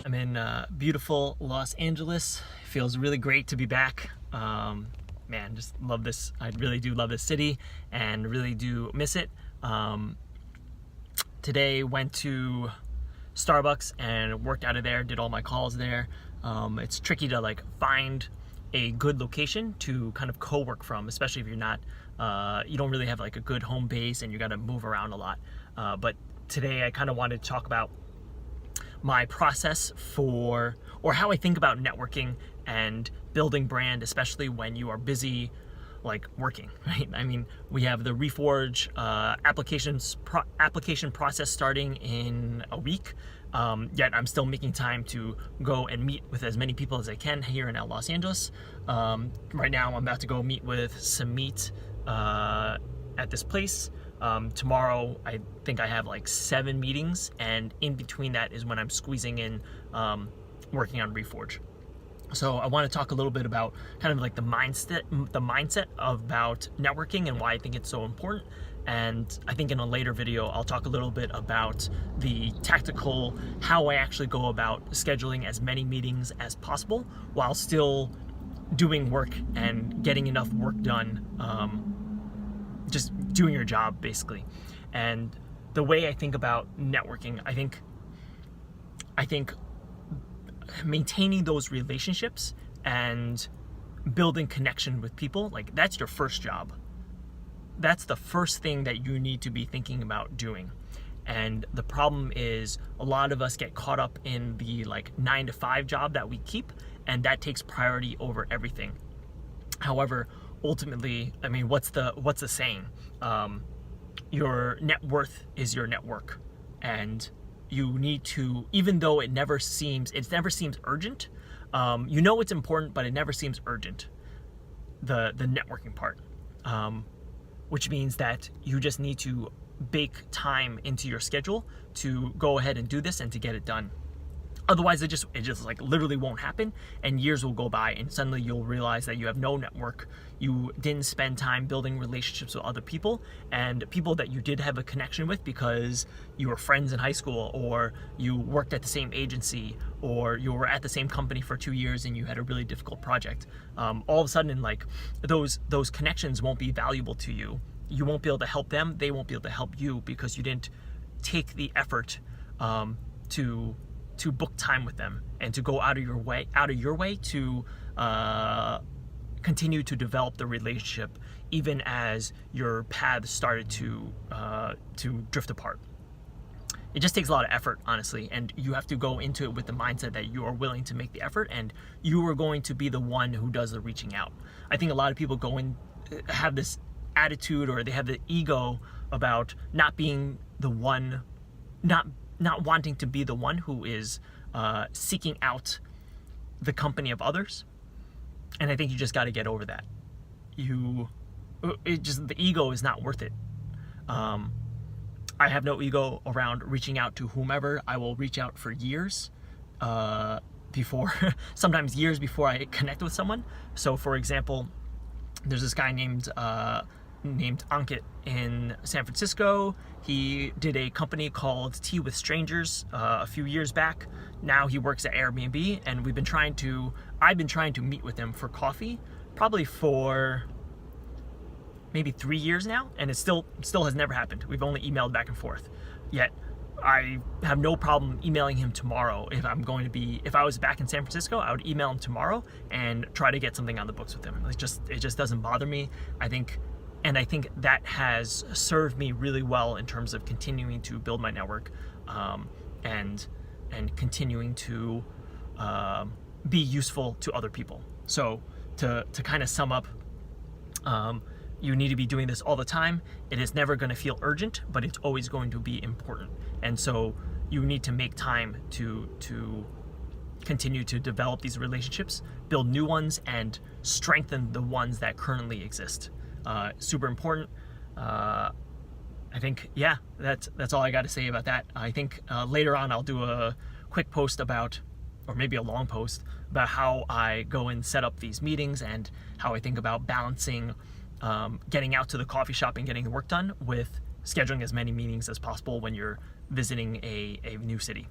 I'm in beautiful Los Angeles. Feels really great to be back. Man, just love this. I really do love this city and really do miss it. Today went to Starbucks and worked out of there, did all my calls there. It's tricky to like find a good location to kind of co-work from, especially if you're not, you don't really have like a good home base and you got to move around a lot. But today I kind of wanted to talk about my process for, or how I think about networking and building brand, especially when you are busy like working, right? I mean, we have the Reforge application process starting in a week, yet I'm still making time to go and meet with as many people as I can here in Los Angeles. Right now I'm about to go meet with Samit at this place. Tomorrow I think I have like 7 meetings, and in between that is when I'm squeezing in working on Reforge. So I want to talk a little bit about kind of like the mindset about networking and why I think it's so important. And I think in a later video, I'll talk a little bit about the tactical, how I actually go about scheduling as many meetings as possible while still doing work and getting enough work done, just doing your job basically. And the way I think about networking, I think maintaining those relationships and building connection with people, like that's your first job. That's the first thing that you need to be thinking about doing. And the problem is a lot of us get caught up in the like 9-to-5 job that we keep, and that takes priority over everything. However, ultimately, I mean, what's the saying? Your net worth is your network, and you need to, even though it never seems urgent. You know it's important, but it never seems urgent. The networking part, which means that you just need to bake time into your schedule to go ahead and do this and to get it done. Otherwise, it just like literally won't happen, and years will go by, and suddenly you'll realize that you have no network. You didn't spend time building relationships with other people, and people that you did have a connection with because you were friends in high school, or you worked at the same agency, or you were at the same company for 2 years and you had a really difficult project. All of a sudden, like those connections won't be valuable to you. You won't be able to help them. They won't be able to help you because you didn't take the effort to book time with them and to go out of your way to continue to develop the relationship, even as your paths started to drift apart. It just takes a lot of effort, honestly, and you have to go into it with the mindset that you are willing to make the effort and you are going to be the one who does the reaching out. I think a lot of people go in, have this attitude, or they have the ego about not being the one, not wanting to be the one who is seeking out the company of others. And I think you just got to get over that. The ego is not worth it. I have no ego around reaching out to whomever. I will reach out for years before, sometimes years before I connect with someone. So for example, there's this guy named Ankit in San Francisco. He did a company called Tea with Strangers a few years back. Now he works at Airbnb, and I've been trying to meet with him for coffee probably for maybe 3 years now, and it still has never happened. We've only emailed back and forth. Yet I have no problem emailing him tomorrow. If I was back in San Francisco, I would email him tomorrow and try to get something on the books with him. It just doesn't bother me. I think that has served me really well in terms of continuing to build my network, and continuing to be useful to other people. So to kind of sum up, you need to be doing this all the time. It is never going to feel urgent, but it's always going to be important. And so you need to make time to continue to develop these relationships, build new ones, and strengthen the ones that currently exist. Super important. I think, yeah, that's all I got to say about that. I think later on I'll do a quick post about, or maybe a long post about how I go and set up these meetings and how I think about balancing getting out to the coffee shop and getting the work done with scheduling as many meetings as possible when you're visiting a new city.